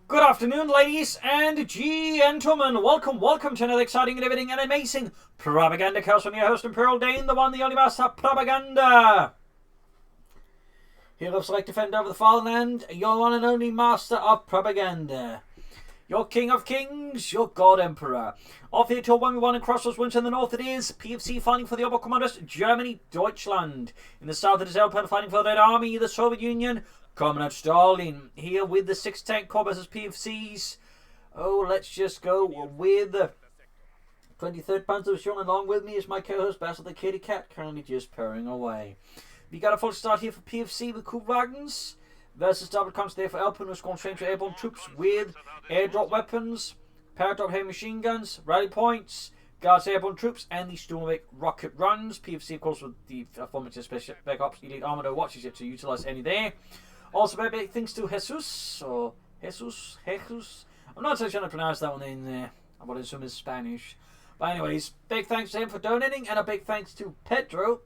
Good afternoon, ladies and gentlemen. Welcome to another exciting and riveting and amazing Propagandacast from your host, Imperial Dane, the one, the only master, Propaganda. Hero of Select Defender of the Fatherland, your one and only master of Propaganda. Your King of Kings, your God Emperor. Off here till 1v1 in Crossroads, winter in the north it is. PFC fighting for the Oberkommanders, Germany, Deutschland. In the south it is Elpern fighting for the Red Army, the Soviet Union, Comrade Stalin. Here with the 6 tank corps versus PFCs. Oh, let's just go with the 23rd Panzer Division. Along with me is my co-host Basil the Kitty Cat, currently just purring away. We got a full start here for PFC with Kubwagens versus double comes there for Elpern, who's going straight to airborne troops with airdrop weapons, paradrop heavy machine guns, rally points, guards airborne troops, and the Stormwick rocket runs. PFC, of course, with the formative special Spec Ops Elite Armado watches yet to utilize any there. Also, very big thanks to Jesus. I'm not so sure how to pronounce that one in there. I would assume it's Spanish. But anyways, big thanks to him for donating, and a big thanks to Pedro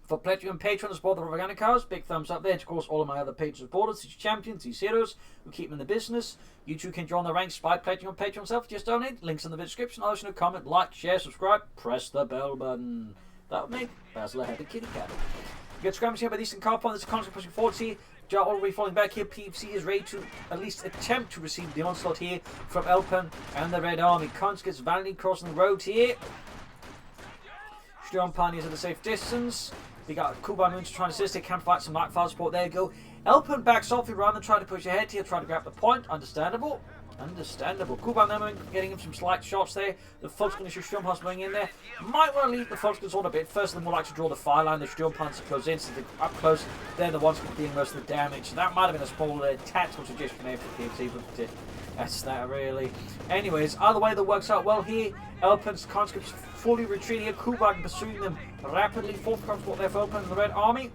for pledging and Patreon to support the Propagandacast. Big thumbs up there. Of course, all of my other Patreon supporters, these champions, these heroes who keep them in the business. You too can join the ranks by pledging on Patreon yourself. Just donate. Links in the description. Also, comment, like, share, subscribe, press the bell button. That would make Basil a happy kitty cat. We get skirmishes here by the Eastern Car Point. There's a constant pushing forward here. Jar already falling back here. PFC is ready to at least attempt to receive the onslaught here from Elpern and the Red Army. Konz gets valiantly crossing the road here. Sturmpani is at a safe distance. We got Kuban Moons trying to assist. They can fight some light fire support. There you go. Elpern backs off rather than trying to push ahead here, trying to grab the point. Understandable. Kuban then getting him some slight shots there. The Volksgunner Sturmpanzer going in there. Might want to leave the Volksgunners on a bit. First, they more like to draw the fire line. The Sturmpanzer close in, so they're up close. They're the ones doing most of the damage. So that might have been a small tactical suggestion there for PFC, but that's that really. Anyways, either way that works out well here. Elpern's conscripts fully retreating here. Kuban pursuing them rapidly. Fourth transport there for Elpern and the Red Army.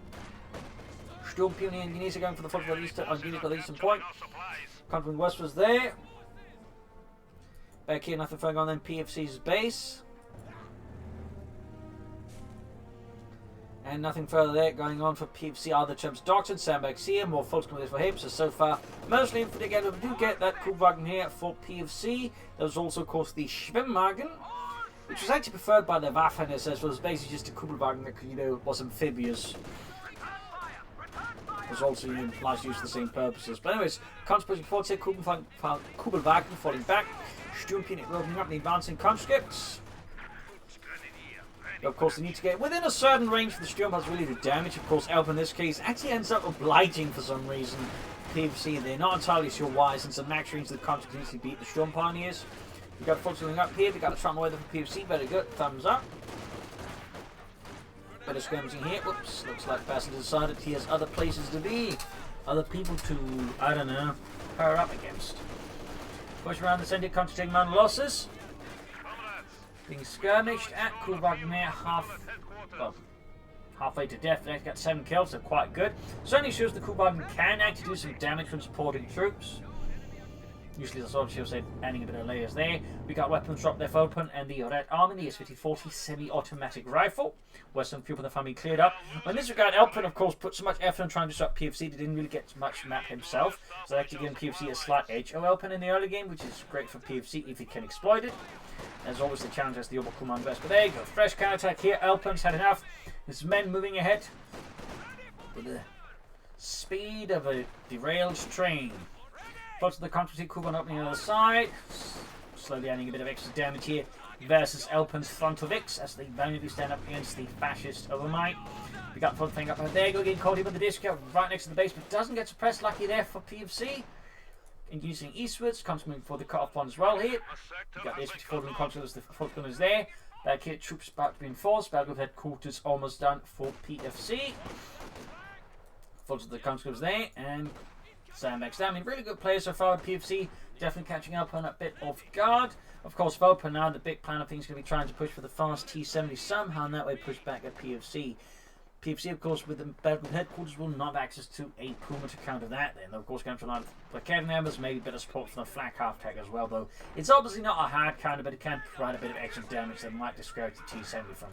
Sturmpuni and Unisa going for the front of the eastern point. Conquering West was there. Back here, nothing further on than PFC's base. And nothing further there going on for PFC. Other Champs Doctor, Sandbags here, more folks coming for him. So far, mostly info together. We do get that Kubwagen here for PFC. There was also, of course, the Schwimmwagen, which was actually preferred by the Waffen SS. Was basically just a Kubelwagen that, was amphibious. Was also largely used for the same purposes. But anyways, Konz pushing forward here, Kubelwagen falling back. Sturmpuni opening up the advancing conscripts. Of course, they need to get within a certain range for the Sturmpanzer really to damage. Of course, Elpern in this case actually ends up obliging for some reason. PFC, they're not entirely sure why, since the max range of the conscripts needs to beat the Sturmpaniers. We've got folks going up here. We've got a front away for PFC. Very good. Thumbs up. Better skirmishing here. Whoops. Looks like Basil decided he has other places to be. Other people to, I don't know, power up against. Push around the center, concentrating amount of losses. Being skirmished at Kubwagen there, halfway to death. They've got 7 kills, so quite good. Certainly shows the Kubwagen can actually do some damage when supporting troops. Usually that's obviously adding a bit of layers there. We got weapons drop there for Elpern and the Red Army, the S5040 semi-automatic rifle. Western Fuel in the family cleared up. In this regard, Elpern, of course, put so much effort in trying to disrupt PFC. They didn't really get much map himself. So actually giving PFC a slight edge of Elpern in the early game, which is great for PFC if he can exploit it. There's always the challenge as the Oberkommand best. But there you go. Fresh counterattack here. Elpern's had enough. His men moving ahead with the speed of a derailed train. Close to the country, Kuban opening on the other side. Slowly adding a bit of extra damage here versus Elpern's Frontovics as they valiantly stand up against the fascist overmight. We got the thing up there. Go getting caught in with the disco right next to the base, but doesn't get suppressed. Lucky there for PFC. Inducing eastwards, comes moving for the cut-off one as well here. We got the S54 and controllers, the Falconers there. Back here, troops about to be enforced. Battlefield headquarters almost done for PFC. Full to the conscripts there, and Sandbags down. I mean, really good players so far with PFC. Definitely catching up on a bit off guard. Of course, for Elpern now, the big plan of things is going to be trying to push for the fast T-70 somehow, and that way push back at PFC. PFC, of course, with the Battlefield headquarters will not have access to a Puma to counter that. Then, of course, going to rely on Placard members, maybe a bit of support from the flak half tag as well, though. It's obviously not a hard counter, but it can provide a bit of extra damage that might discourage the T-70 from,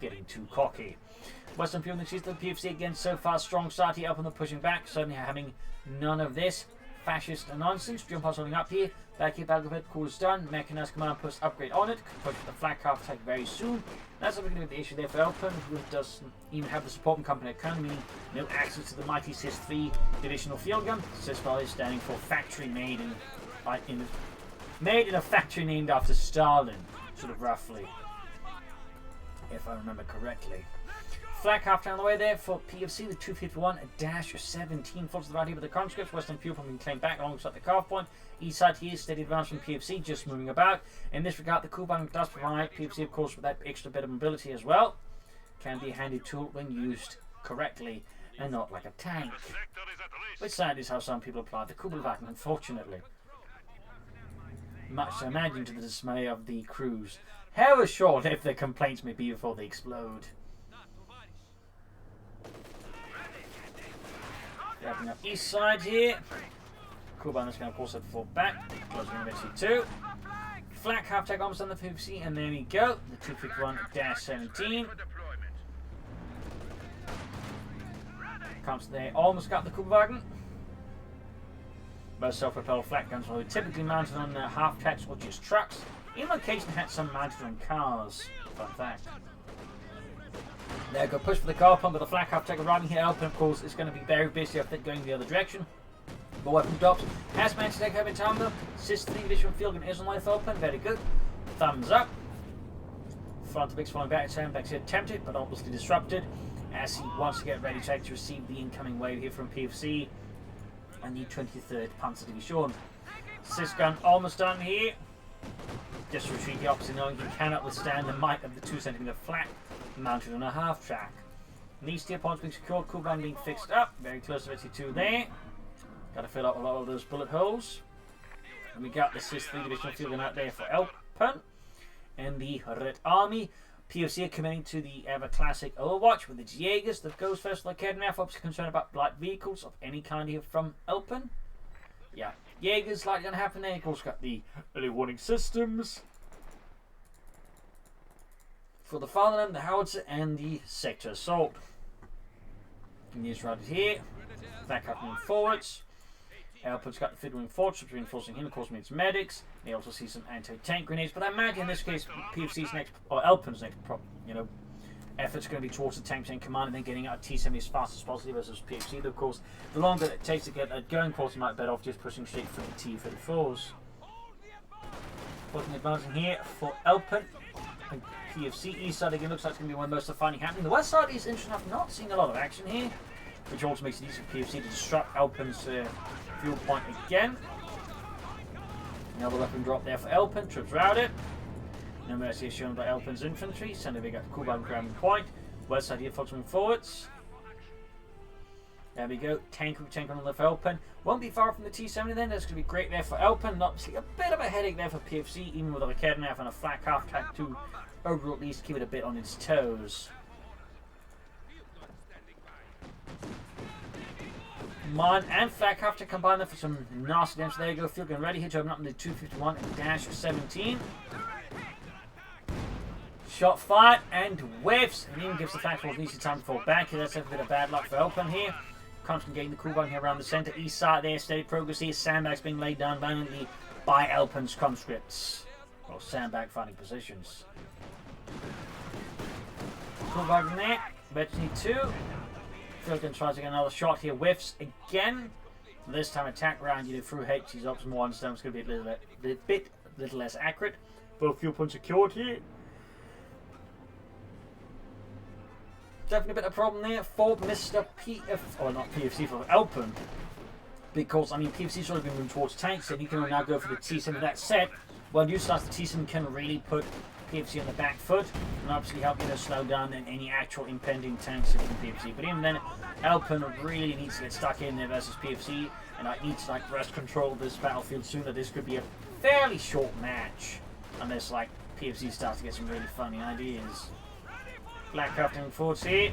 getting too cocky. Western Fuel and the PFC again so far strong start here up on the pushing back, certainly having none of this fascist nonsense. Jump on something up here. Back here, Battlefield cools done. Mechanized command post upgrade on it. Push the flak half attack very soon. That's not going to be the issue there for Elpern, who doesn't even have the supporting company account, meaning no access to the mighty CIS-3 divisional field gun. CIS-5 is standing for factory made in a factory named after Stalin, sort of roughly, if I remember correctly. Flak half down the way there for PFC, the 251-17 falls to the right here with the conscripts. Western fuel being claimed back alongside the carve point. East side here, steady advance from PFC, just moving about. In this regard, the Kuban does provide PFC, of course, with that extra bit of mobility as well. Can be a handy tool when used correctly and not like a tank. Which sad is how some people apply the Kugelwagen, unfortunately. Much to imagine to the dismay of the crews. However short-lived their complaints may be before they explode. Grabbing up east side here. Kuban is going to, of course, have to fall back. Closing eventually too. Flak half tag almost on the PFC, and there we go. The 251-17. Comes there, almost got the Kugelwagen. Most self-propelled flak guns are typically mounted on half tracks or just trucks. Even occasionally had some mounted on cars. Fun fact. There go, push for the car pump with the flak half tag arriving here. Elpern, of course, is going to be very busy, I think, going the other direction. But weapon drops. Has managed to take over time though. CIS-3 division field gun is on life open. Very good. Thumbs up. Front of X falling back. Sandbags here attempted, but obviously disrupted. As he wants to get ready to receive the incoming wave here from PFC and the 23rd Panzer Division. CIS gun almost done here. Just retreat the opposite, knowing he cannot withstand the might of the 2 cm flak mounted on a half track. And these steel points being secured, Kuban being fixed up. Very close to 22 there. Got to fill up a lot of those bullet holes. And we got the CIS-3 divisional field gun out there for Elpern and the Red Army. PFC are committing to the ever classic Overwatch with its Jaegers. The goes first like Kednaf, obviously concerned about light vehicles of any kind here from Elpern. Yeah, Jaegers like going to happen there. Of course, got the early warning systems for the Fatherland, the Howitzer, and the Sector Assault. And he's right here. Back up and forwards. Elpern's got the field reinforcements, reinforcing him, of course, means medics. They also see some anti-tank grenades, but I imagine in this case, PFC's next, or Elpern's next, effort's going to be towards the tanks in command and then getting out T-70 as fast as possible versus PFC. Though, of course, the longer it takes to get a going course, you might bet off just pushing straight for the T-34s. Looking advancing here for Elpern and PFC. East side again looks like it's going to be one of the most defining happening. The west side is interesting enough, not seeing a lot of action here, which also makes it easy for PFC to disrupt Elpern's fuel point again. Another weapon drop there for Elpern. Troops routed. No mercy is shown by Elpern's infantry. Center big up Kuban grabbing point. West side here filtering forwards. There we go. Tank on the left for Elpern. Won't be far from the T-70 then. That's going to be great there for Elpern. Obviously a bit of a headache there for PFC, even with a Kednaf and a flak half track to overall at least keep it a bit on its toes. Mine and flak have to combine them for some nasty damage. There you go, field gun ready here to open up in the 251-17. Shot fired and whiffs, and even gives the flak force easy time to fall back here. That's a bit of bad luck for Elpern here. Constant getting the Kuban here around the center. East side there, steady progress here. Sandbags being laid down violently by Elpern's conscripts. Well, sandbag finding positions. Kuban there, eventually 2. Field gun tries to get another shot here, whiffs again. This time attack round, through H, he's option 1, so it's going to be a little less accurate. Both fuel points secured here. Definitely a bit of a problem there for Mr. PF, or not PFC, for Elpern. Because, I mean, PFC's sort of been moving towards tanks, and you can now go for the T-7. That said, well, you start the T-7 can really put PFC on the back foot and obviously help slow down any actual impending tanks from PFC. But even then, Elpern really needs to get stuck in there versus PFC, and needs to wrest control of this battlefield sooner. This could be a fairly short match unless PFC starts to get some really funny ideas. Black Captain forwards here.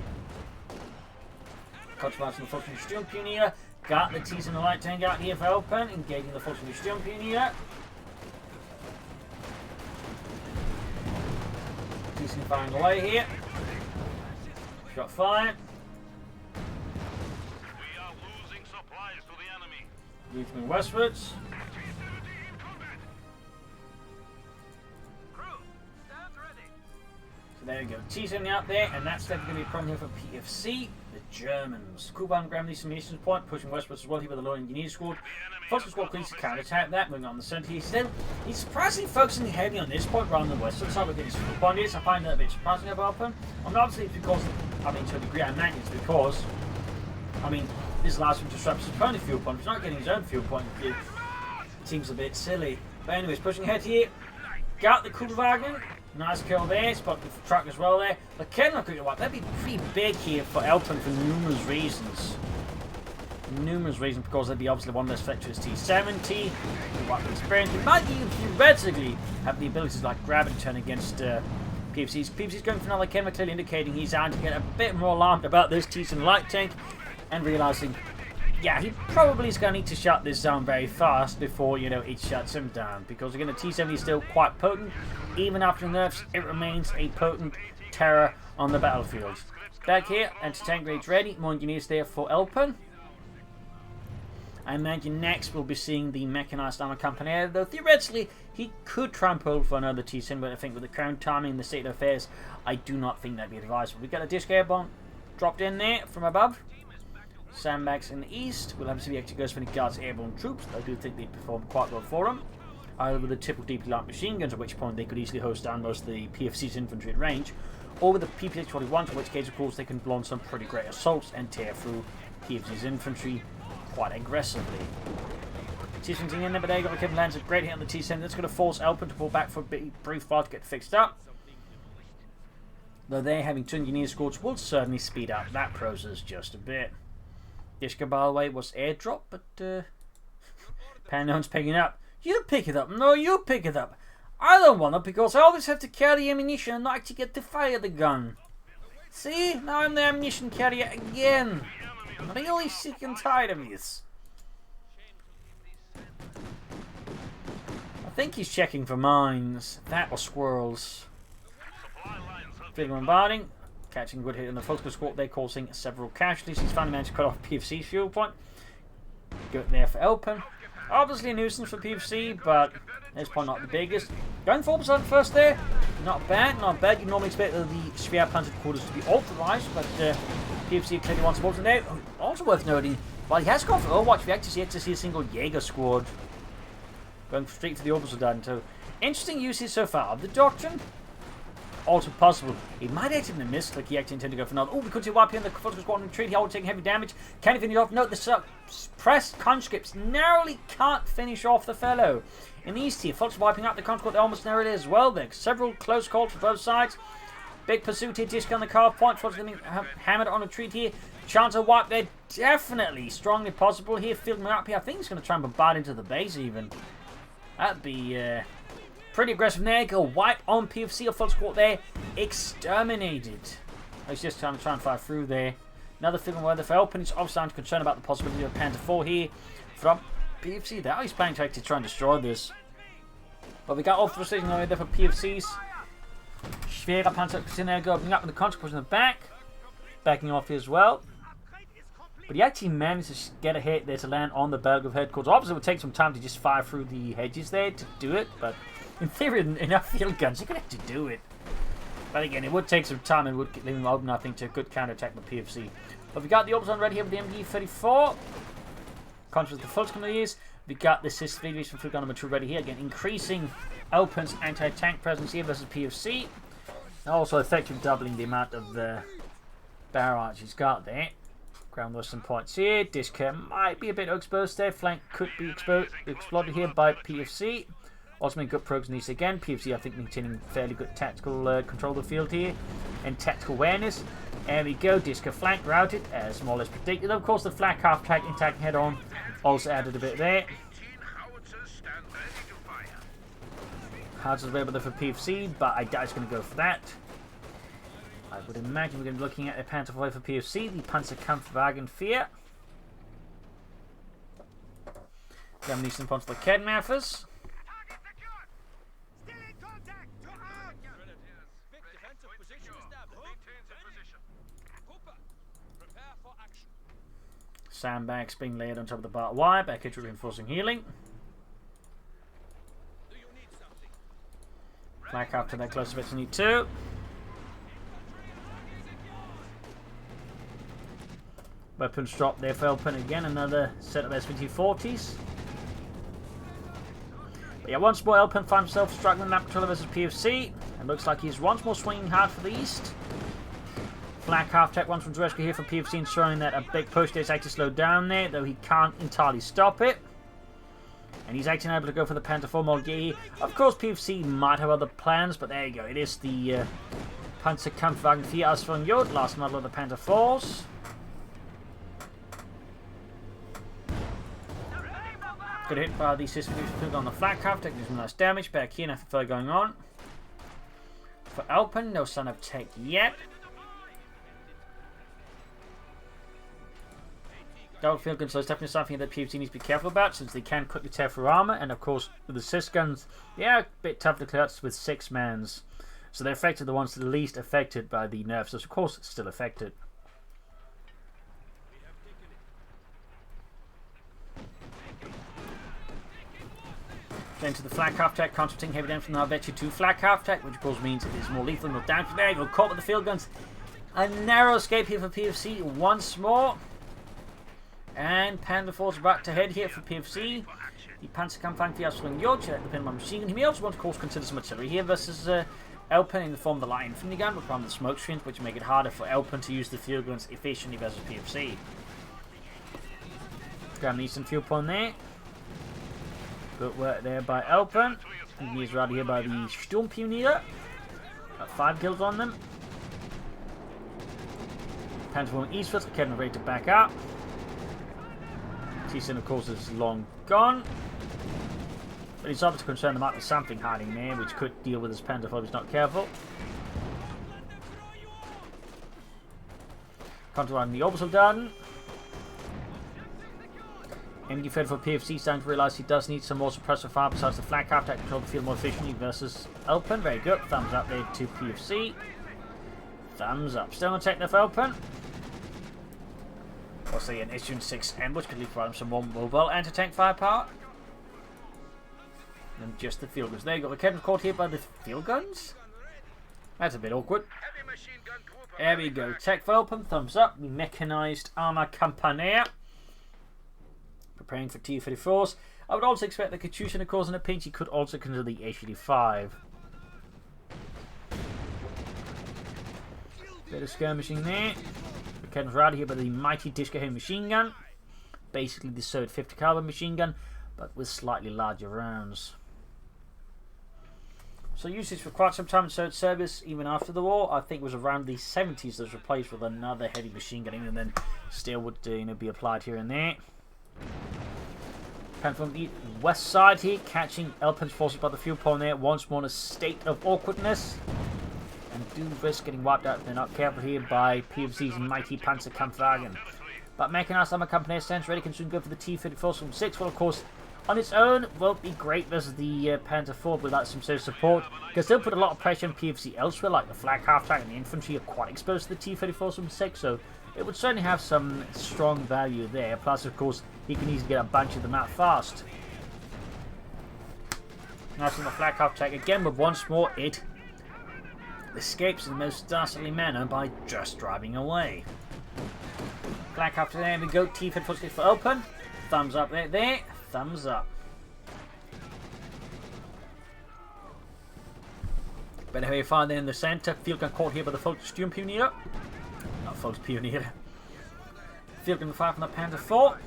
Controversial from the Fortune Sturmpionier. Got the T's in the light tank out here for Elpern, engaging the Fortune Sturmpionier. Decent firing away here. Shot fired. We are losing supplies to the enemy. Moving westwards. So there we go. T-70 out there, and that's definitely going to be a problem here for PFC. The Germans. Kuban grabbing these munitions point, pushing westwards as well here with the low engineer squad. Foster squad cleans to counter-attack that, moving on the centre here. Still, he's surprisingly focusing heavily on this point rather than the western side. We're getting some point is. I find that a bit surprising about Elpern. I mean, obviously it's because, I mean, to a degree I imagine it's because, I mean, this allows him to disrupt his opponent's fuel point. If he's not getting his own fuel point, it seems a bit silly. But anyways, pushing ahead here. Got the Kugelwagen. Nice kill there. Spot the truck as well there. But Kenlock, that'd be pretty big here for Elpern for numerous reasons. Numerous reasons, because they'd be obviously one less threat to his T-70. What experience. He might even theoretically have the ability to like grab and turn against PFC's. PFC's going for another Kenlock, clearly indicating he's starting to get a bit more alarmed about this T-70 light tank and realizing, yeah, he probably is going to need to shut this down very fast before, you know, it shuts him down. Because again, the T-70 is still quite potent. Even after nerfs, it remains a potent terror on the battlefield. Back here, anti-tank raids ready. More engineers there for Elpern. I imagine next we'll be seeing the mechanized armor company, though theoretically he could try and pull for another T-70, but I think with the current timing and the state of affairs, I do not think that'd be advisable. We've got a disc airborne dropped in there from above. Sandbags in the east. We'll have to see if he actually goes for any guards airborne troops. I do think they perform quite well for him. Either with the triple deeply light machine guns, at which point they could easily host down most of the PFC's infantry at range, or with the PPH-21, in which case of course they can launch some pretty great assaults and tear through PFC's infantry quite aggressively. T-70 in there, but there you got the Kevin lands a great hit on the T-70. That's going to force Elpern to pull back for a brief while to get fixed up. Though they're having two engineer squads will certainly speed up that process just a bit. Dishka, by the way, was airdrop, but Panon's picking it up. You pick it up. No, you pick it up. I don't want it because I always have to carry ammunition and not actually get to fire the gun. See? Now I'm the ammunition carrier again. I'm really sick and tired of this. I think he's checking for mines. That or squirrels. Big bombarding. Catching a good hit in the focus squad. They're causing several casualties. He's finally managed to cut off PFC's fuel point. Good there for Elpern. Obviously a nuisance for PFC, but it's probably not the biggest. Going 4% first there. Not bad, not bad. You normally expect the Schwerpanzer quarters to be authorized, but PFC clearly wants to in there. Also worth noting, while he has gone for Overwatch, we actually yet to see a single Jaeger squad going straight for the Obersoldaten. So interesting uses so far of the Doctrine. Also possible. He might actually have missed, like he actually intended to go for another. Oh, we could see wipe here in the Foster squad and retreat. He already taking heavy damage. Can't finish off. Note the suppressed conscripts narrowly can't finish off the fellow. In the east here, Fox wiping out the conscript almost narrowly as well. There's several close calls for both sides. Big pursuit here, disc on the carve point. Fox getting hammered on a retreat here. Chance of wipe there, definitely strongly possible here. Filling up here. I think he's going to try and bombard into the base even. That'd be pretty aggressive there. Go wipe on PFC. A full squad there. Exterminated. He's just trying to fire through there. Another feeling weather for Elpern. He's obviously concerned about the possibility of Panther 4 here from PFC. They're always planning to actually try and destroy this. But we got off the station over there for PFC's. Schwerer Panzer in there, going up with the consequence in the back. Backing off here as well. But he actually managed to get a hit there to land on the Belgrave headquarters. Obviously, it would take some time to just fire through the hedges there to do it. But in theory, enough field guns, you could actually do it. But again, it would take some time and would leave him open, I think, to a good counterattack with PFC. But we got the Overwatch ready here with the MD-34. Conscious of the full screen of these. We got the Sys Videos from Fluid number 2 ready here. Again, increasing Elpern's anti-tank presence here versus PFC. Also effectively doubling the amount of barrage he's got there. Ground western points here. Disc might be a bit exposed there. Flank could be exploded here by PFC. Also making good progress in these again. PFC, I think, maintaining fairly good tactical control of the field here and tactical awareness. There we go. Disc flank routed as more or less predicted. Of course, the flak half track attacking head on also added a bit there. Howitzers available there for PFC, but I doubt it's going to go for that. I would imagine we're going to be looking at a Panther 5 for PFC, the Panzerkampfwagen 4. Ammunition points for the Kidnappers. sandbags being laid on top of the barbed wire. Package reinforcing healing. Flak after that close to it, need 2. Weapons drop there for Elpern again. Another set of SVT-40s. But yeah, once more Elpern finds himself struggling in map controller versus PFC. And looks like he's once more swinging hard for the east. Flak half-tech once from rescue here from PFC, ensuring that a big push there is actually slowed down there, though he can't entirely stop it. And he's actually able to go for the Panther 4 Molgi. Of course, PFC might have other plans, but there you go. It is the Panzerkampfwagen 4 Ostfront Jod, last model of the Panther 4s. Good hit by the system on the flak half-tech, doing some nice damage. Back here, nothing further going on. For Elpern, no sign of tech yet. Double field gun, so it's definitely something that PFC needs to be careful about, since they can quickly tear through armor, and of course with the sys guns, they are a bit tough to clear out with 6-mans. So they're effectively the ones that are least affected by the nerfs, so of course still affected. Then to the flak half-tech, concentrating heavy damage from the Helvetia 2 flak half-tech, which of course means it is more lethal and more damage. There you go, caught with the field guns. A narrow escape here for PFC once more. And Panda 4's about to head here for PFC. The Panzerkampfwagen 4 Ostfront Jod, the pin on machine gun. He may also want to, of course, consider some artillery here versus Elpern in the form of the light infantry gun, with the smoke screens, which make it harder for Elpern to use the field guns efficiently versus PFC. Grab an eastern fuel point there. Good work there by Elpern. He is right here by the Sturmpionier. Got 5 kills on them. Panther moving eastwards, Kevin ready to back up. T-Sin, of course, is long gone. But he's obviously concerned there might be something hiding there, which could deal with his Panther if he's not careful. Counter on the Obersoldaten. MD Fed for PFC starting to realise he does need some more suppressive fire besides the flak half to control the field more efficiently versus Elpern. Very good. Thumbs up there to PFC. Thumbs up. Still on tech there for Elpern. We'll see an issue 6 ambush could leave him some more mobile anti-tank firepower. And just the field guns. There you go. The Kevin caught here by the field guns. That's a bit awkward. There we go. Tech for Elpern. Thumbs up. The mechanised armour Campanier. Preparing for T-34s. I would also expect the Katyusha, of course, in a pinch. He could also consider the H-85. Bit of skirmishing there. Kevin's right here by the mighty Disco Heavy machine gun. Basically the Soviet 50 caliber machine gun, but with slightly larger rounds. So usage for quite some time in Soviet service, even after the war. I think it was around the 70s that was replaced with another heavy machine gun, and then still would be applied here and there. Pan from the west side here, catching Elpern's forces by the fuel point there. Once more in a state of awkwardness. And do risk getting wiped out if they're not careful here by PFC's mighty Panzerkampfwagen. But mechanised armor company stands ready, can soon go for the T-34 from 6. Well, of course, on its own won't be great versus the Panther 4 without some serious support. Can still put a lot of pressure on PFC elsewhere, like the flak half-tank and the infantry are quite exposed to the T-34 from 6, so it would certainly have some strong value there. Plus, of course, he can easily get a bunch of them out fast. Nice on the flak half-tank again, but once more it escapes in the most dastardly manner by just driving away. Flak after there we go. T-Fed footsteps for Elpern. Thumbs up there. Thumbs up. Better heavy fire there in the centre. Field gun caught here by the Sturmpionier. Not Volkspioneer. Field gun fire from the Panther 4.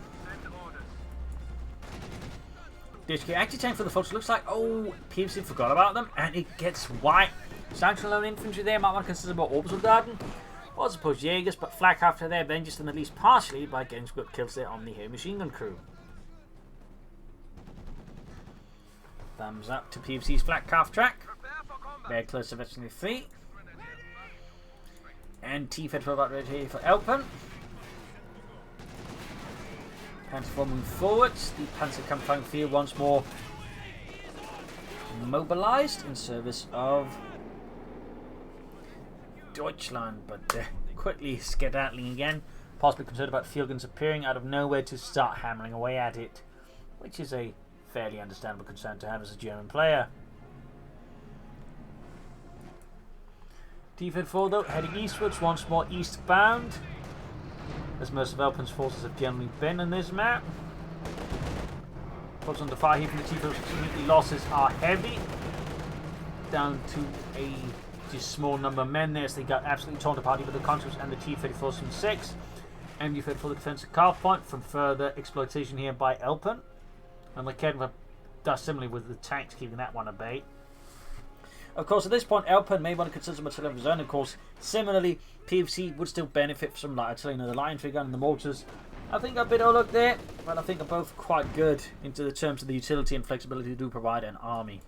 DHK actually tank for the folks. Looks like, oh, PFC forgot about them, and it gets wiped. Sanction alone infantry there, might want to consider more Obersoldaten. Or I suppose Jaegers, but flak after there avenges them at least partially by getting some good kills there on the heavy machine gun crew. Thumbs up to PFC's flak half track. Very close to veteran 3. And T-Fed for about ready here for Elpern. Panther 4 moving forwards. The Panzerkampfwagen 4 once more mobilized in service of Deutschland, but quickly skedaddling again. possibly concerned about field guns appearing out of nowhere to start hammering away at it, which is a fairly understandable concern to have as a German player. T-34 though, heading eastwards, once more eastbound, as most of Elpern's forces have generally been on this map. Puts under fire here from the T-34, losses are heavy, down to a just small number of men there, so they got absolutely torn apart with the conscripts and the T-34s from 6. MD-34 for the defensive car point from further exploitation here by Elpern. And like Kevin does similarly with the tanks, keeping that one at bay. Of course, at this point, Elpern may want to consider some artillery of his own. Of course, similarly, PFC would still benefit from some light artillery, the line figure and the mortars. I think a bit of luck there, but I think they're both quite good into the terms of the utility and flexibility they do provide an army.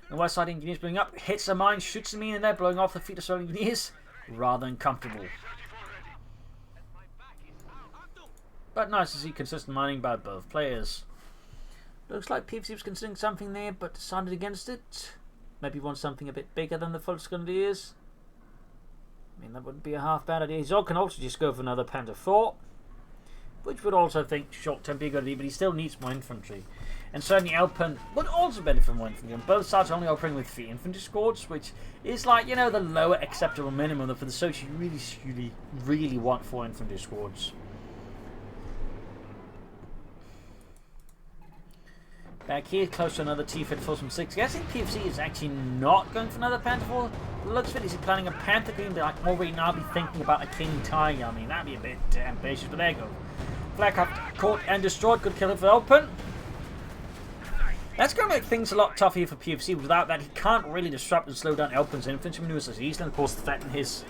The west side engineers blowing up, hits a mine, shoots them in there, blowing off the feet of Soviet engineers. Rather uncomfortable. But nice to see consistent mining by both players. Looks like PFC was considering something there, but decided against it. Maybe wants something a bit bigger than the Volksgrenadiers. I mean, that wouldn't be a half bad idea. Zog can also just go for another Panther 4, which would also think short-term be a good idea, but he still needs more infantry. And certainly Elpern would also benefit from more infantry. And both sides are only operating with 3 infantry squads, which is like, you know, the lower acceptable minimum for the Soviets. You really want 4 infantry squads. Back here, close to another T-34 from 6. Guessing PFC is actually not going for another Panther 4. Looks fit. Is he planning a Panther Green? Like already now be thinking about a King Tiger. I mean, that'd be a bit ambitious, but there you go. Flak up, caught and destroyed. Good kill for Elpern. That's going to make things a lot tougher here for PFC. Without that, he can't really disrupt and slow down Elpern's infantry maneuvers as easily. And of course, threaten his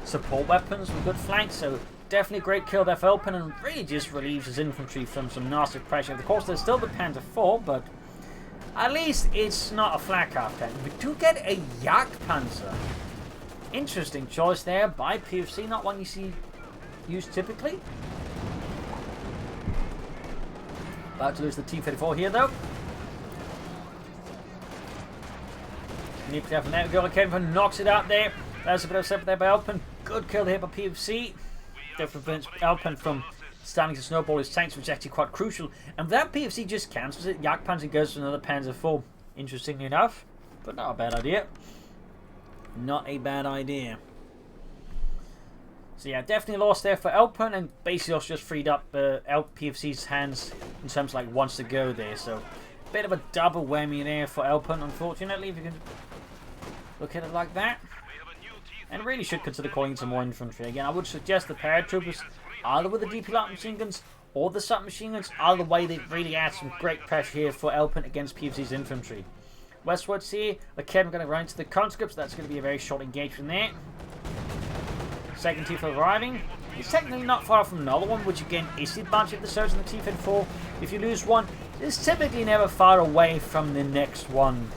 support weapons with good flanks. So definitely a great kill there for Elpern, and really just relieves his infantry from some nasty pressure. Of course, there's still the Panther 4, but at least it's not a flak half tank. We do get a Jagdpanzer. Interesting choice there by PFC, not one you see used typically. About to lose the T-34 here though. Need to have an outgo. Kevin knocks it out there. That's a bit of separate there by Elpern. Good kill here by PFC. Definitely prevents Elpern from starting to snowball his tanks, which is actually quite crucial. And that PFC just cancels it. Jagdpanzer goes to another Panzer 4. Interestingly enough, but not a bad idea. Not a bad idea. So yeah, definitely lost there for Elpern, and basically also just freed up PFC's hands in terms of like wants to go there. So bit of a double whammy there for Elpern, unfortunately, if you can look at it like that. And really should consider calling in some more infantry. Again, I would suggest the paratroopers, either with the DP light machine guns or the submachine guns. Either way, they really add some great pressure here for Elpern against PFC's infantry. Westwards here, again, we're going to run into the conscripts. That's going to be a very short engagement there. Second T-34 arriving. It's technically not far from another one, which again is the advantage of the surge in the T-34. If you lose one, it's typically never far away from the next one.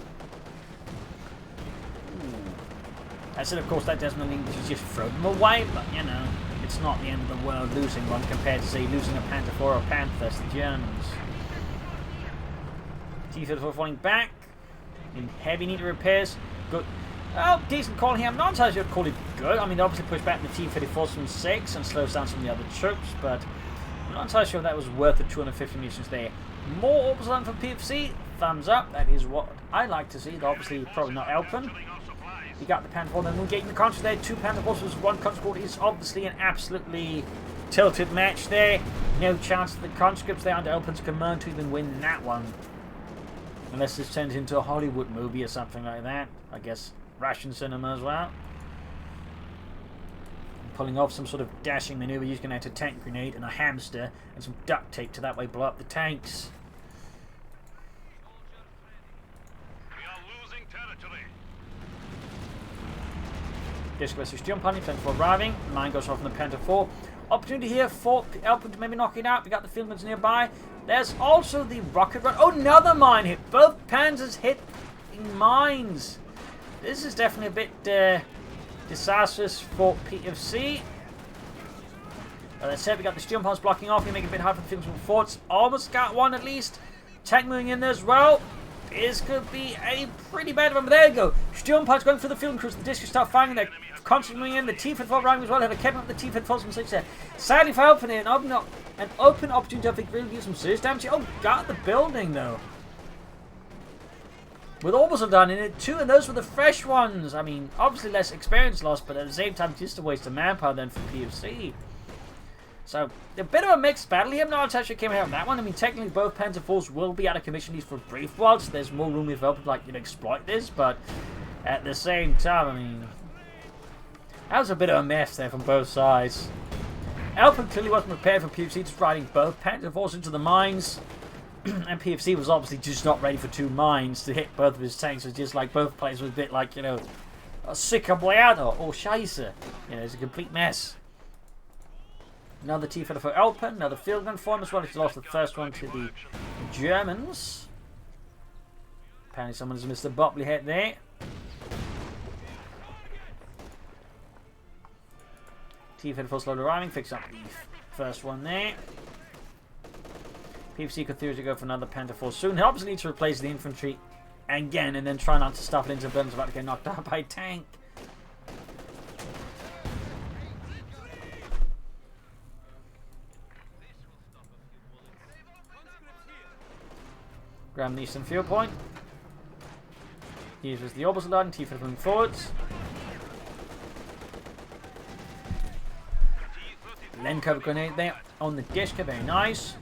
I said, of course, that doesn't mean you just throw them away, but, you know, it's not the end of the world losing one compared to, say, losing a Panther 4 or a Panther to the Germans. T-34 falling back. In heavy need repairs. Good. Well, decent call here. I'm not entirely sure I'd call it good. I mean, they obviously pushed back the T-34s from 6 and slows down some of the other troops, but I'm not entirely sure that was worth the 250 munitions there. More orbs on for PFC. Thumbs up. That is what I like to see. Though obviously, probably not Elpern. You got the Panther 4, then we're getting the conscripts there. 2 Panther 4s versus 1 conscript is obviously an absolutely tilted match there. No chance of the conscripts there under Elpern's command to even win that one. Unless this turns into a Hollywood movie or something like that. I guess Russian cinema as well. Pulling off some sort of dashing maneuver using an anti-tank grenade and a hamster and some duct tape to that way blow up the tanks. Disc jump on him, Panther 4 arriving. Mine goes off on the Panther 4. Opportunity here for Elpern to maybe knock it out. We got the field guns nearby. There's also the rocket run. Oh, another mine hit. Both Panzers hit in mines. This is definitely a bit disastrous for PFC. As I said, we got the jump ons blocking off. You make it a bit hard for the field guns forts. Almost got one at least. Tank moving in there as well. This could be a pretty bad one, but there you go. Sturmpanzer going for the field crews. The discs start firing. They're constantly in the T-54 rank as well. Have kept up the T-54 from 6 there. Sadly for Elpern here, an open opportunity to really do some serious damage. Oh, got the building though. With Orbital done in it too, and those were the fresh ones. I mean, obviously less experience loss, but at the same time, just a waste of manpower then for PFC. So, a bit of a mixed battle here. I'm not actually came out of that one. I mean, technically both Panzer IVs will be out of commission at least for a brief while, so there's more room if Elpern to, like, exploit this, but at the same time, I mean, that was a bit of a mess there from both sides. Elpern clearly wasn't prepared for PFC, just riding both Panzer IVs into the mines. And PFC was obviously just not ready for 2 mines to hit both of his tanks. It was just like both players were a bit like, a sickerboyado or scheisse. It's a complete mess. Another T-54 for Elpern, another field gun for him as well. He's lost the first one to the Germans. Apparently someone's missed a Bopley head there. T-54 slowly arriving, fix up the first one there. PFC could theoretically go for another Panther Force soon. He obviously needs to replace the infantry again and then try not to stuff it into buildings about to get knocked out by a tank. Grab the eastern field point. He uses the Orbital line, T-54 moving forwards. Lenko grenade there on the Dishka, very nice.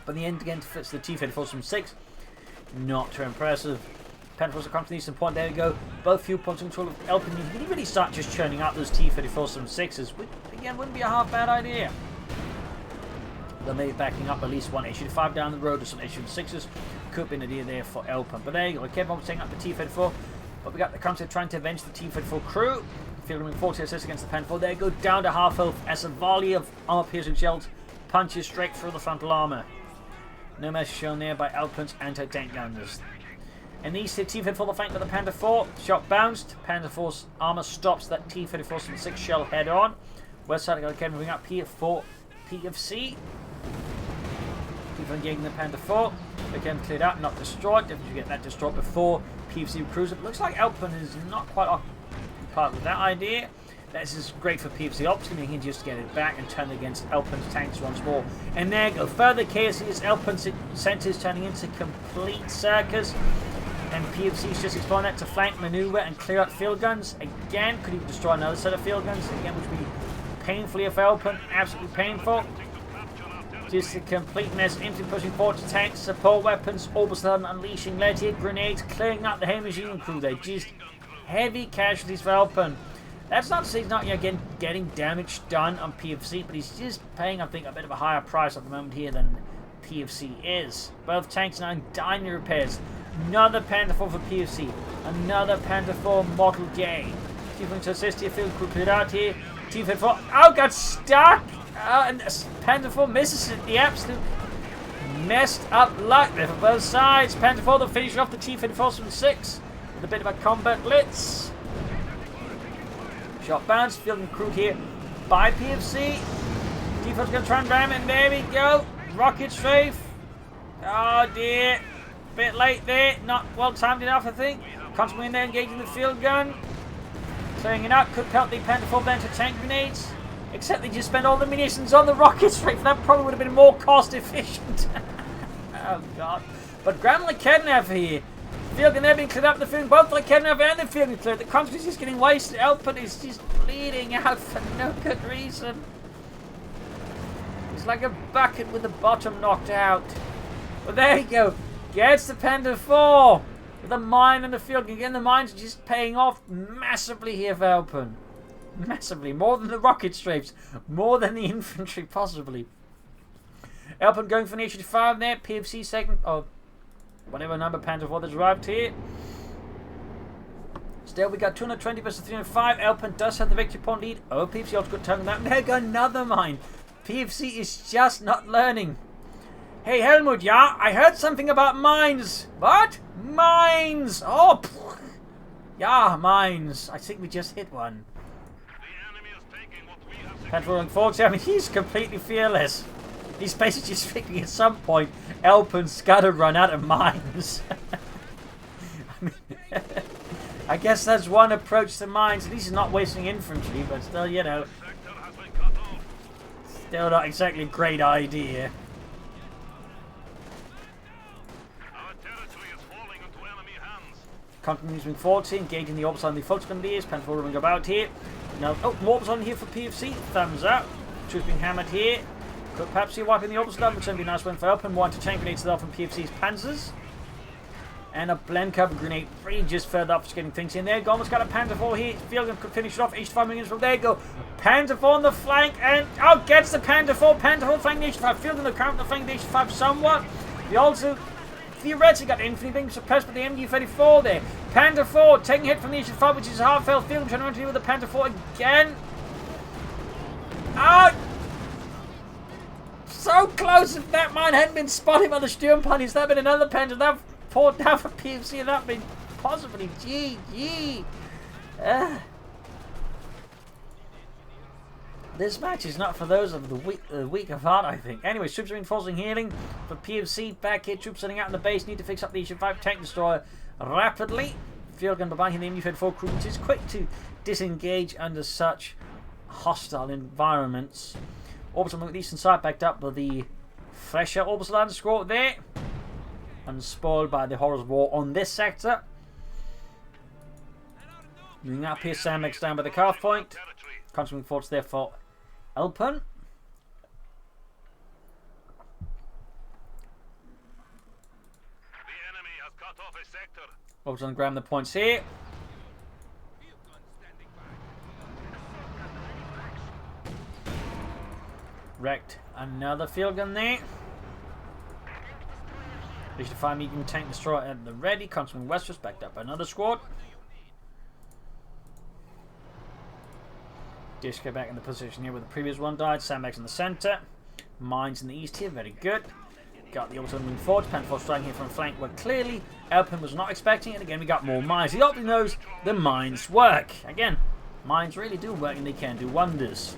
But the end again fits the T-54 from 6. Not too impressive. Panther are constantly some point. There we go. Both fuel points in control of Elpern. You can really start just churning out those T-54 from 6s, which again wouldn't be a half bad idea. They're maybe backing up at least one HU-5 down the road or some HU-6s. Could be an idea there for Elpern. But there you go. Kept on taking up the T-54. But we got the counter trying to avenge the T-54 crew. Fielding 40 assists against the Panther. There you go. Down to half health as a volley of armor-piercing shells punches straight through the frontal armor. No mercy shown there by Elpern's anti-tank gunners. And these T-54 the flank with the Panther 4. Shot bounced. Panther 4's armor stops that T-54 from 6 shell head on. West side again moving up here for PFC. Keep on getting the Panther 4. Again cleared out, not destroyed. Definitely get that destroyed before PFC cruiser. Looks like Elpern is not quite occupied with that idea. This is great for PFC. Obviously, he can just get it back and turn against Elpern's tanks once more. And there you go. Further chaos as Elpern's centers turning into complete circus. And PFC is just exploring that to flank, maneuver, and clear out field guns. Again, could even destroy another set of field guns. Again, which would be painfully for Elpern. Absolutely painful. Just a complete mess. Empty pushing forward to tanks, support weapons, all of a sudden unleashing lead here, grenades, clearing out the heavy machine crew. They're just heavy casualties for Elpern. That's not to say he's not again getting damage done on PFC, but he's just paying, I think, a bit of a higher price at the moment here than PFC is. Both tanks now in dying repairs. Another Panther 4 for PFC. Another Panther 4 Model J. T-4 to assist here, field crew cleared out here. T-54, oh, got stuck! And Panther 4 misses it. The absolute messed up luck there for both sides. Panther 4 the finisher off the T-54 from 6 with a bit of a combat blitz. Shot bounce, fielding crew here by PFC. T-4's going to try and ram it, and there we go. Rocket strafe. Oh dear. Bit late there. Not well timed enough, I think. Constantly in there engaging the field gun. Clearing it out. Could pelt the Panther 4 then to tank grenades. Except they just spent all the munitions on the rocket strafe. That probably would have been more cost efficient. Oh god. But Grand Kidnapper here. Field gun there being cleared up the field. Both the Kidnapper and the field gun cleared. The country is just getting wasted. Elpern is just bleeding out for no good reason. It's like a bucket with the bottom knocked out. But there you go. Gets the Panther 4. With the mine and the field gun. Again, the mines are just paying off massively here for Elpern. Massively. More than the rocket strafes. More than the infantry, possibly. Elpern going for an HU-5 there. PFC second. Oh, whatever number Panther 4 that's arrived here. Still, we got 220 versus 305. Elpern does have the victory point lead. Oh, PFC also got turn that. There go another mine. PFC is just not learning. Hey, Helmut, yeah? I heard something about mines. What? Mines! Oh, pfft. Yeah, mines. I think we just hit one. Panther going forward. I mean, he's completely fearless. He's basically just thinking at some point, Elpern's got to run out of mines. I guess that's one approach to mines. At least it's not wasting infantry, but still, you know. Still not exactly a great idea. Continues moving forward here, engaging the orbs on the focus grenadiers. Panther moving about here. Now, oh, orbs on here for PFC. Thumbs up. Troops being hammered here. Could perhaps see wiping the orbs down, which would be a nice one for Elpern. One to chain grenades off from PFC's panzers. And a blend cover grenade free just further up, just getting things in there. Almost got a Panther 4 here. Fielgan could finish it off. H5 millions from there. Go. Panther 4 on the flank. And, oh, gets the Panther 4. Panther 4 flank the H5. Fielgan the counter flank the H5 somewhat. He also theoretically got the infantry being suppressed by the MG34 there. Panther 4 taking a hit from the H5, which is a half failed field. Trying to deal with the Panther 4 again. Ah! So close! If that mine hadn't been spotted by the Sturmpanzers, that'd been another Panther. That poured down for PFC, and that'd been possibly GG. This match is not for those of the weak of heart, I think. Anyway, troops are reinforcing healing for PFC. Back here, troops sitting out in the base. Need to fix up the H5 tank destroyer rapidly. Field gun behind him, the MU-34 crew, which is quick to disengage under such hostile environments. Orbital on the eastern side, backed up with the fresher orbital underscore there. Unspoiled by the horrors of war on this sector. Moving up here, Sandbags down by the calf point. Continuing forwards there for Elpern. Orbital on grab the points here. Wrecked another field gun there. Reached a 5 medium tank destroyer at the ready. Continuing westwards, backed up by another squad. Disco back in the position here where the previous one died. Sandbags in the centre. Mines in the east here, very good. Got the orbital moving forward. Panther striking here from flank where clearly Elpern was not expecting it. Again, we got more mines. He obviously knows the mines work. Again, mines really do work and they can do wonders.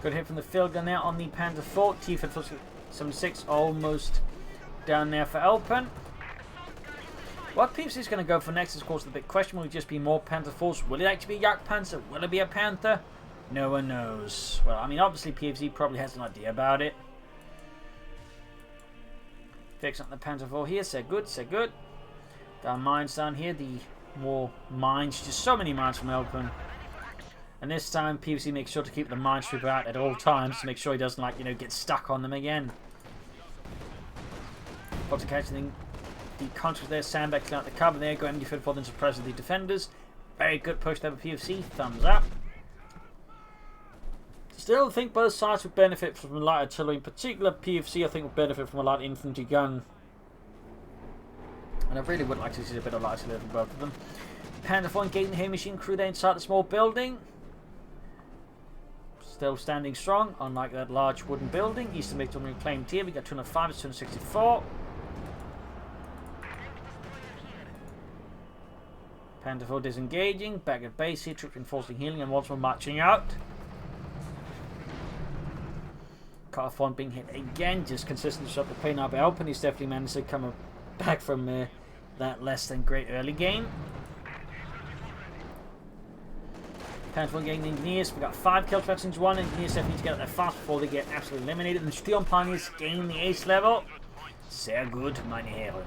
Good hit from the field gun there on the Panther 4. T-76 almost down there for Elpern. What PFC is going to go for next is, of course, the big question. Will it just be more Panther 4s? Will it actually be a Jagdpanzer? Will it be a Panther? No one knows. Well, I mean, obviously PFC probably has an idea about it. Fix up the Panther 4 here. Say good, say good. Down mines down here. The more mines. Just so many mines from Elpern. And this time, PFC makes sure to keep the minesweeper out at all times to make sure he doesn't, like, you know, get stuck on them again. Got to catch the contras there. Sandbag clean out the cover there. Go MD-34 then suppress the defenders. Very good push there for PFC. Thumbs up. Still think both sides would benefit from light artillery. In particular, PFC I think would benefit from a light infantry gun. And I really would like to see a bit of light artillery from both of them. Panther 4 engaging the heavy machine crew there inside the small building. Still standing strong, unlike that large wooden building. Eastern victory reclaimed here. We got 205 to 264. Panther 4 disengaging. Back at base here. Troops reinforcing healing and once more marching out. Car being hit again. Just consistent shot the play now by Elpern. He's definitely managed to come back from that less than great early game. Panther getting the engineers. We've got 5 kill threats into 1. Engineers definitely need to get out there fast before they get absolutely eliminated. And the Sturmpanzers gaining the ace level. Sehr gut, meine Herren.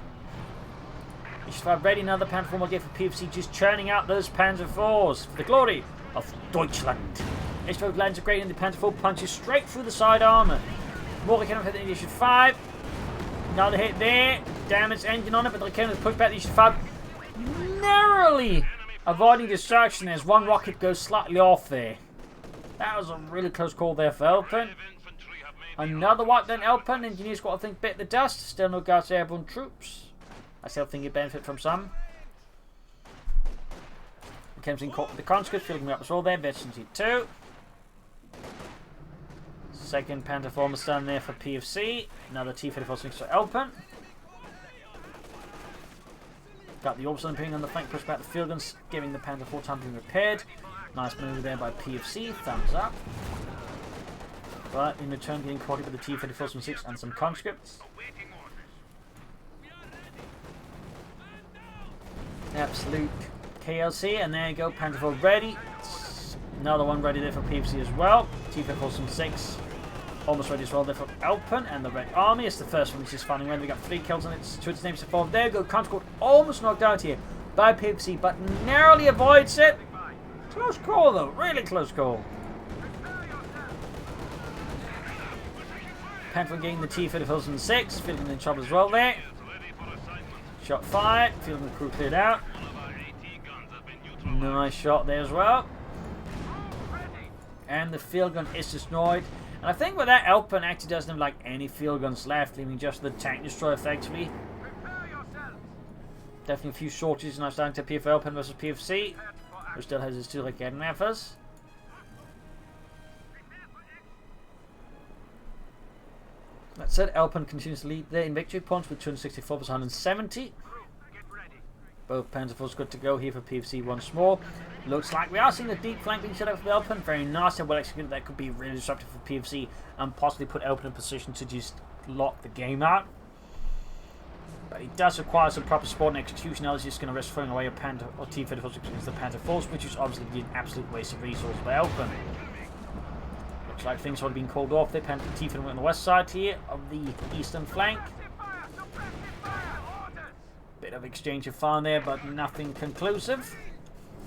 H5 ready. Another Panther 4 will get for PFC. Just churning out those Panzer 4s for the glory of Deutschland. H5 lands a great in the Panther 4. Punches straight through the side armour. More cannon hit the H5. Another hit there. Damage engine on it, but the cannon pushed back the H5. Narrowly avoiding distraction as one rocket goes slightly off there. That was a really close call there for Elpern. Another wipe then Elpern. Engineers got to think bit the dust. Still no guards airborne troops. I still think it benefit from some. Kempsing caught with the conscripts, filling me up as well there. Veterans hit 2. Second Panther 4 was done there for PFC. Another T-34 swings for Elpern. Got the orbital ping on the flank, push back the field guns, giving the Panther 4 time being repaired. Nice move there by PFC, thumbs up. But in return, getting caught up with the T-34 from 6 and some conscripts. Absolute KLC, and there you go, Panther ready. Another one ready there for PFC as well. T-34 from 6. Almost ready as well there for Elpern and the Red Army. It's the first one which is finding when we got 3 kills on its to its name so far. There you go, Conscript almost knocked out here by PFC, but narrowly avoids it. Close call though, really close call. Panther getting the T-34 from 6, feeling in trouble as well there. Shot fired, feeling the crew cleared out. Nice shot there as well. And the field gun is destroyed. And I think with that, Elpern actually doesn't have like any field guns left, leaving just the tank destroyer effectively. Definitely a few shortages now starting to appear for Elpern versus PFC, who still has his 2 like getting efforts. That said, Elpern continues to lead there in victory points with 264 versus 170. Both Panzerforce good to go here for PFC once more. Looks like we are seeing the deep flank being set up for Elpern. Very nice and well executed. That could be really disruptive for PFC and possibly put Elpern in position to just lock the game out. But it does require some proper support and execution. Else he's just going to risk throwing away a Panther or T-34 against the Panther Force, which is obviously an absolute waste of resources by Elpern. Looks like things have been called off. They Panther T-34 on the west side here of the eastern flank. Bit of exchange of fire there, but nothing conclusive.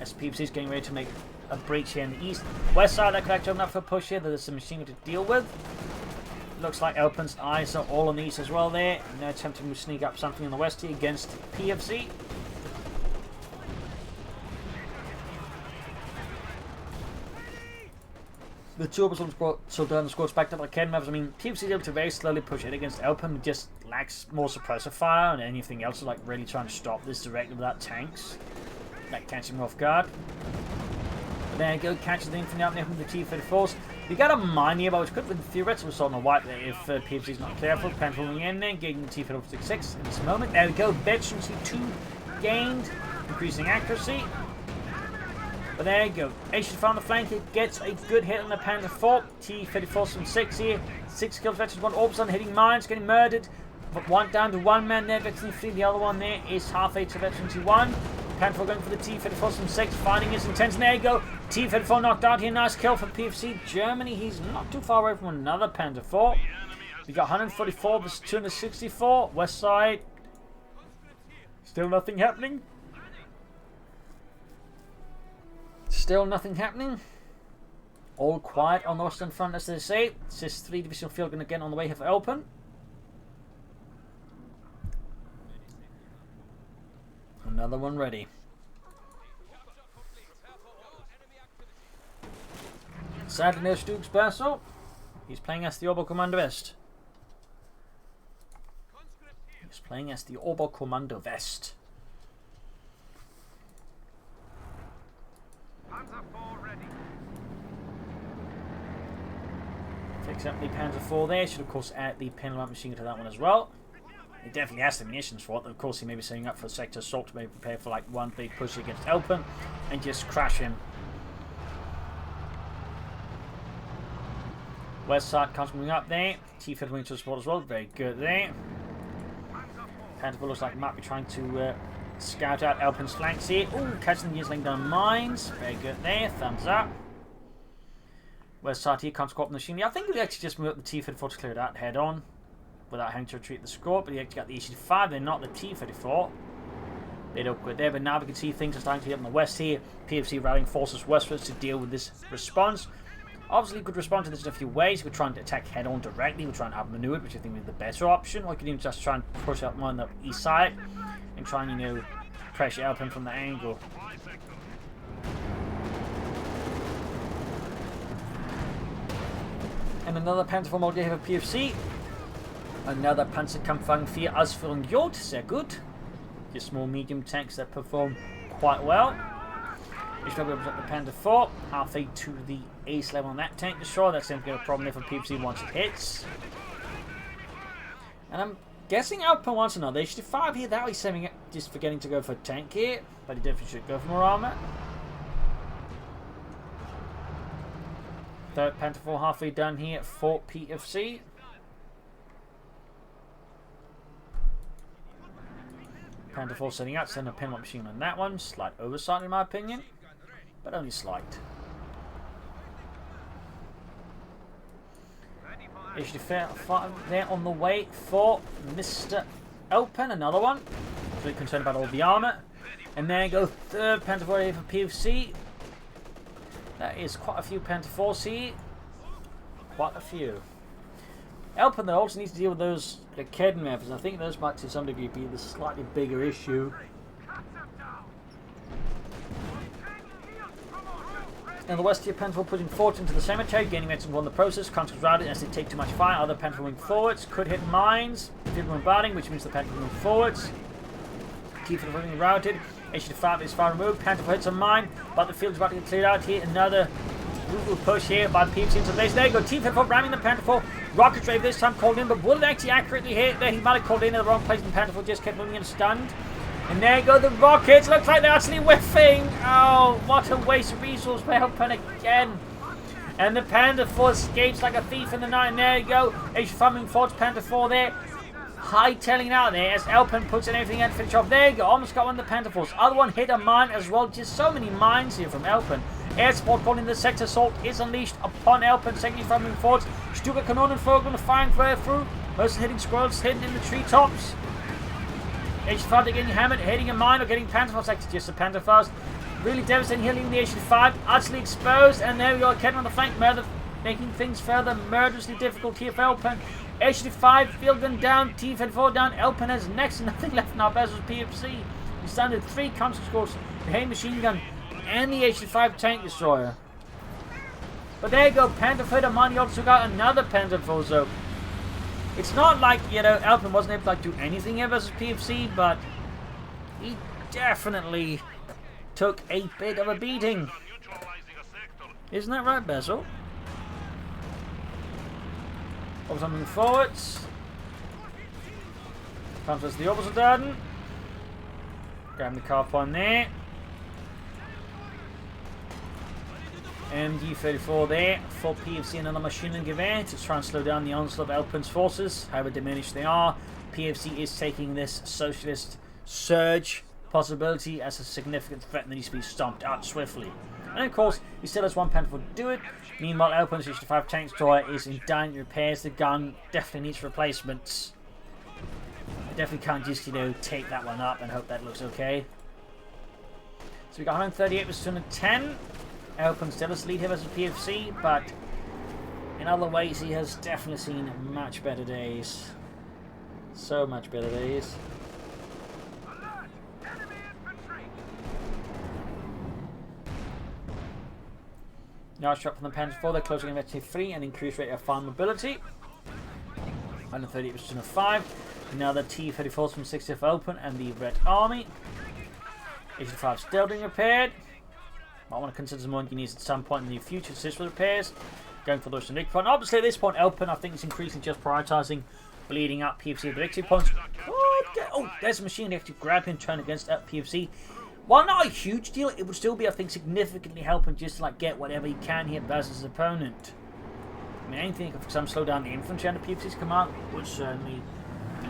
As PFC is getting ready to make a breach here in the east. West side, that could actually open up for a push here. There's some machine to deal with. Looks like Elpern's eyes are all on the east as well there. And they're attempting to sneak up something in the west here against PFC. The two of us so done squads backed up by Ken Mavs. I mean, PFC is able to very slowly push it against Elpern. It just lacks more suppressor fire and anything else, like really trying to stop this directly without tanks. That catching him off guard. But there you go, catches the infantry out there from the T-34s. We got a mine here, which could be theoretical assault on a wipe there if PFC is not careful. Panther rolling in there, getting the T-34 in this moment. There we go, efficiency 2 gained, increasing accuracy. But there you go, H on the flank, it gets a good hit on the Panther 4. T-34 from 6 here, 6 kills, veterans 1 Orbison hitting mines, getting murdered. But one down to 1 man there, veteran 3, the other one there is half A to veteran 1. Panther going for the T-34 from 6, finding his intention. There you go, T-34 knocked out here, nice kill for PFC. Germany, he's not too far away from another Panther 4. We got 144 versus 264, west side. Still nothing happening. Still nothing happening. All quiet on the Western Front, as they say. This is 3 divisional field gun again on the way here for Elpern. Another one ready. Sadly, no Stooks Basso. He's playing as the Oberkommando West. He's playing as the Oberkommando West. Fix up the Panzer 4 there. Should of course add the Penalite machine to that one as well. He definitely has the munitions for it. Of course, he may be setting up for a sector assault to maybe prepare for like one big push against Elpern and just crash him. West side coming up there. T-34 to support as well. Very good there. Panther looks like might be trying to scout out Elpern's flanks here. Ooh, catching the units laying down mines. Very good there. Thumbs up. West side here, can't squat the machine. I think we actually just moved up the T-34 to clear it out head on without having to retreat the score, but he actually got the EC5, they're not the T-34. Bit awkward there, but now we can see things are starting to get on the west here. PFC rallying forces westwards to deal with this response. Obviously, you could respond to this in a few ways. You could try and attack head on directly, we try and outmaneuver it, which I think is the better option, or you could even just try and push up more on the east side and try and, you know, pressure Elpern from the angle. And another Panzer mode here for PFC. Another Panzerkampfwagen 4 Ausführung J, sehr gut. Your small medium tanks that perform quite well. Each level represent the Panther 4, halfway to the ace level on that tank destroyer. That's going to get a problem there for PFC once it hits. And I'm guessing Elpern wants another HD5 here. That way, he's just forgetting to go for a tank here, but he definitely should go for more armor. Third Panther 4 halfway done here for PFC. Panther 4 setting out, send a pinlock machine on that one. Slight oversight in my opinion, but only slight. Issue fair there on the way for Mr. Elpern, another one. Really concerned about all the armour. And there you go, third Panther 4 here for PFC. That is quite a few Panther 4s here. Quite a few. Elpern though also needs to deal with those Kedden weapons. I think those might to some degree be the slightly bigger issue. In the west here, Panther 4 pushing forward into the cemetery, gaining momentum on the process. Contacts routed as they take too much fire. Other Panther moving forwards, could hit mines. People bombarding, which means the Panther moving forwards. Keep it moving routed. HD5 is far removed. Panther 4 hits a mine, but the field is about to get cleared out here. Another brutal push here by PFC into the base. There you go, T-54 ramming the Panther 4. Rocket Ray this time called in, but will it actually accurately hit? There, he might have called in the wrong place, and Panther 4 just kept moving and stunned. And there go the rockets. Looks like they're actually whiffing. Oh, what a waste of resource by Elpern again. And the Panther 4 escapes like a thief in the night. And there you go. HD5 moving forward to Panther 4 there. Hightailing out there as Elpern puts in everything and finish off. There you go. Almost got one of the Panther 4s. Other one hit a mine as well. Just so many mines here from Elpern. Air support calling the sector assault is unleashed upon Elpern. Secondly from moving forwards. Stuka Kanonenvogel firing flare through. Most hitting squirrels hidden in the treetops. HD5 they're getting hammered, hitting a mine or getting Panther 4 sector. Just the Panther 4s. Really devastating here, leaving the HD5 utterly exposed. And there we go, Kedden on the flank, making things further murderously difficult here for Elpern. HD5 field gun down, T-54 down. Elpern has next to nothing left in our bezels. PFC. We standard 3 counter scores, the heavy machine gun, and the HD5 tank destroyer. But there you go, Panther 4 and Money also got another Panther 4 so. It's not like, you know, Elpern wasn't able to like, do anything here versus PFC, but he definitely took a bit of a beating. Isn't that right, Bezel? Obviously moving forwards. Comes as the opposite garden. Grab the car point there. MG34 there for PFC, another machine gun gewehr to try and slow down the onslaught of Elpern's forces. However diminished they are, PFC is taking this socialist surge possibility as a significant threat that needs to be stomped out swiftly. And of course, he still has one Panther 4 to do it. Meanwhile, Elpern's HD5 tank destroyer is in dire repairs. The gun definitely needs replacements. I definitely can't just, you know, take that one up and hope that looks okay. So we got 138 versus 210. Elpern still has lead here versus PFC, but in other ways he has definitely seen much better days. So much better days. Now shot from the Panther 4, they're closing in at 3 and increased rate of farm mobility. 138 versus 205. Now the T-34s from 60th Elpern and the Red Army. HD5 still being repaired. Might want to consider some more engineers at some point in the future to assist with repairs. Going for those to Nick point. Obviously at this point Elpern I think is increasingly just prioritising bleeding up PFC with the victory points. Oh, there's a machine they have to grab him, turn against PFC. While not a huge deal, it would still be I think significantly helping just to like get whatever he can here versus his opponent. I mean anything for some slow down the infantry under PFC's command would certainly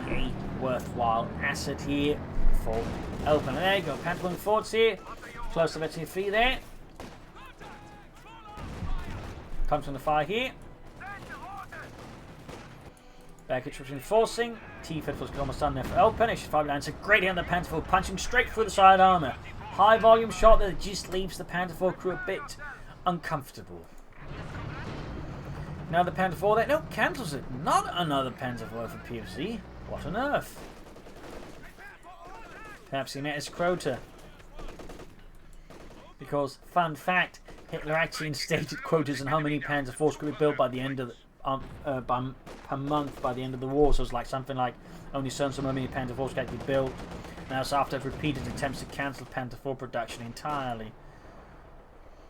be a worthwhile asset here for Elpern. And there you go, Panther moving forwards here. Close to the 3 there. Comes from the fire here. Back at reinforcing. T-54's almost done there for Elpern. HD5 lands a great hit on the Panther 4, punching straight through the side armour. High volume shot that just leaves the Panther 4 crew a bit uncomfortable. Now the Panther 4 there. No, cancels it. Not another Panther 4 for PFC. What on earth? Perhaps he met his quota. Because, fun fact, Hitler actually instated quotas on how many Panther 4s could be built by the end of the, per month by the end of the war. So it's like something like only so many Panther 4s can be built. Now it's after repeated attempts to cancel Panther 4 production entirely.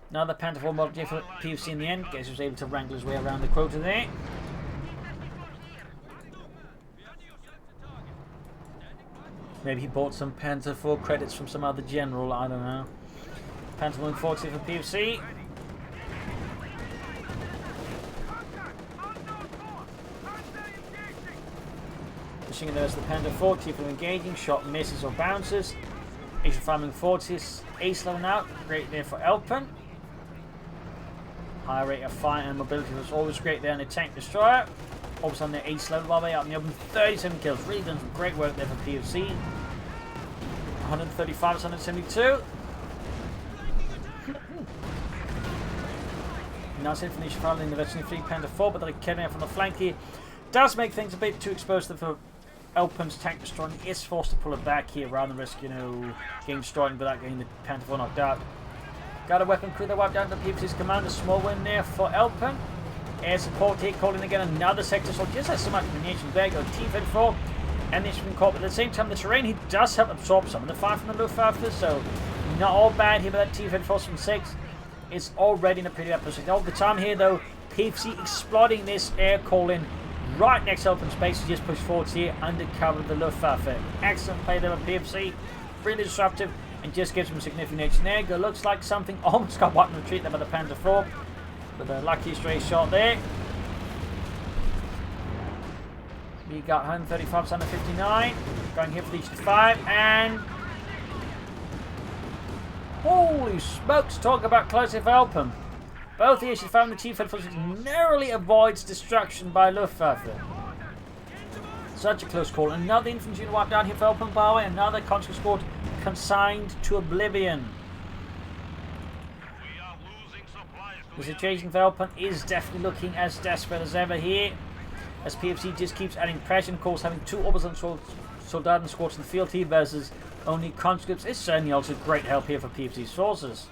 Now the Panther 4 model for PFC in the end, guess he was able to wrangle his way around the quota there. Maybe he bought some Panther 4 credits from some other general, I don't know. Panther moving forward for PFC. pushing in there as the Panda 4. T-Fed engaging, shot misses or bounces. Ace farming forces, ace level out, great there for Elpern. High rate of fire and mobility was always great there on the tank destroyer. Also on the ace level while they out in the open, 37 kills. Really done some great work there for PFC. 135 to 172. Now see finish finally in the Veteran Fleet Panda 4, but they're getting out from the flank here. Does make things a bit too exposed for Elpern's tank destroying. He is forced to pull it back here rather than risk, getting destroyed without getting the Panda 4 knocked out. Got a weapon crew that wiped out the PFC's command. A small win there for Elpern. Air support here, calling again another sector. So just has so much ammunition there. Go T-Fed 4. And this been caught. But at the same time, the terrain he does help absorb some of the fire from the Luftwaffe. So not all bad here, but that T-Fed 4 from 6 is already in a pretty up position. All the time here, though, PFC exploiting this air call-in right next to open space to just push forwards here under cover of the Luftwaffe. Excellent play there by PFC. Really disruptive and just gives them significant edge. There you go. Looks like something almost got wiped in retreat there by the Panda 4. With a lucky stray shot there. We got 135 to 159. Going here for the 5 and holy smokes, talk about close for Elpern. Both the issues found the T-Fed forces narrowly avoids destruction by Luftwaffe. Such a close call. Another infantry wiped down here for Elpern by the way. Another conscript squad consigned to oblivion. The situation for Elpern is definitely looking as desperate as ever here. As PFC just keeps adding pressure. Of course, having 2 Oberson Soldaten squads in the field here versus only conscripts is certainly also great help here for PFC's forces.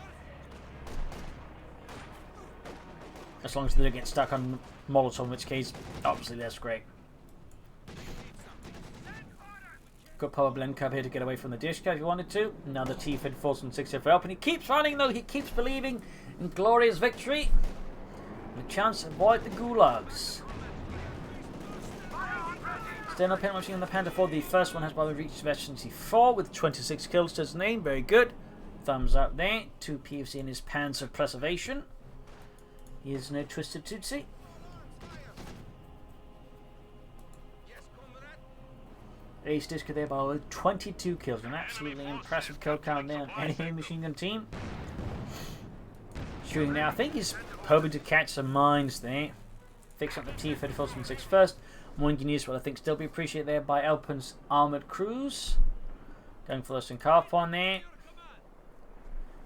As long as they don't get stuck on Molotov, in which case, obviously that's great. Good power blend cab here to get away from the dish if you wanted to. Another T-Fed force from 6 here for Elpern. He keeps running though, he keeps believing in glorious victory. And a chance to avoid the gulags. Still no penalty machine on the Panda 4. The first one has by the way reached efficiency 4 with 26 kills to his name. Very good. Thumbs up there to PFC and his Panzer Preservation. He is no Twisted Tootsie. Ace Disco there by 22 kills. An absolutely impressive kill count there on any machine gun team. Shooting now. I think he's hoping to catch some mines there. Fix up the T-Fed force from 6 first. More engineers will I think still be appreciated there by Elpern's armoured crews. Going for this in Carpon there.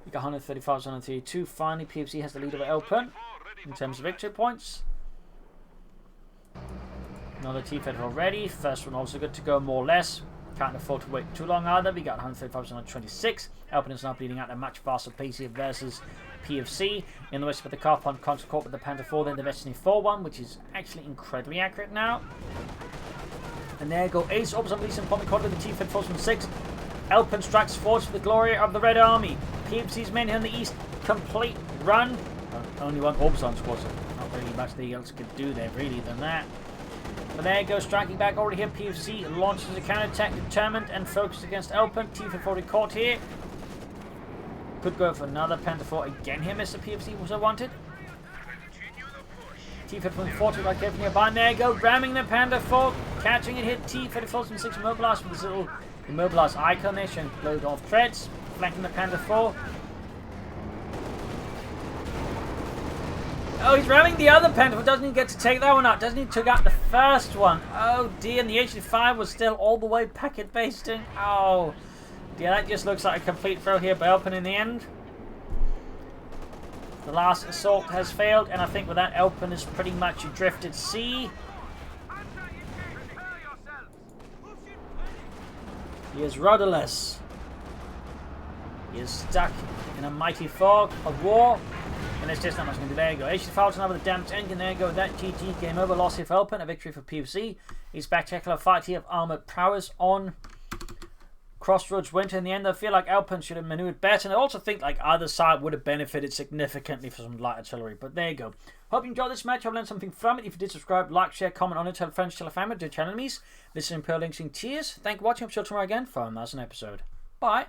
We got 135 to 132. Finally, PFC has the lead over Elpern in terms of victory points. Another T-Fed already. First one also good to go more or less. Can't afford to wait too long either. We got 135 to 126. Elpern is now bleeding out at a much faster pace here versus PFC. In the west with the Carpon Contra Corp with the Panda 4, then the Destiny 4 one, which is actually incredibly accurate now. And there you go. Ace Orbs Release and Pommy with the T-Fed force from 6. Elpern strikes forward for the glory of the Red Army. PFC's men here in the east complete run. Only one Orbison squad, so not really much they else could do there really than that. But there you go, striking back already here. PFC launches a counter-attack, determined and focused against Elpern. T-Fed 40 caught here. Could go for another Panther 4 again here, Mr. PFC was I wanted. T-Fed 40 like everything nearby. There you go, ramming the Panther 4, catching it, hit T-Fed 6 mobilized with this little immobilized icon there, showing blowed off threads, flanking the Panther 4. Oh, he's ramming the other Panther 4. Doesn't he get to take that one out? Doesn't he took out the first one? Oh dear, and the HE5 was still all the way packet basting. Oh dear, that just looks like a complete throw here by Elpern in the end. The last assault has failed, and I think with that, Elpern is pretty much adrift at sea. He is rudderless. He is stuck in a mighty fog of war. And there's just not much going to do. There you go. HE files now with the damaged engine. There you go. That GG game over. Loss here for Elpern. A victory for PFC. He's back to a fight here of armoured prowess on Crossroads Winter. In the end, I feel like Elpern should have maneuvered better. And I also think like either side would have benefited significantly from some light artillery. But there you go. Hope you enjoyed this match. Hope you learned something from it. If you did, subscribe, like, share, comment on it. Tell friends, tell family, do channel enemies. This is Imperial Links. Cheers. Thank you for watching. I'm sure tomorrow again for another episode. Bye.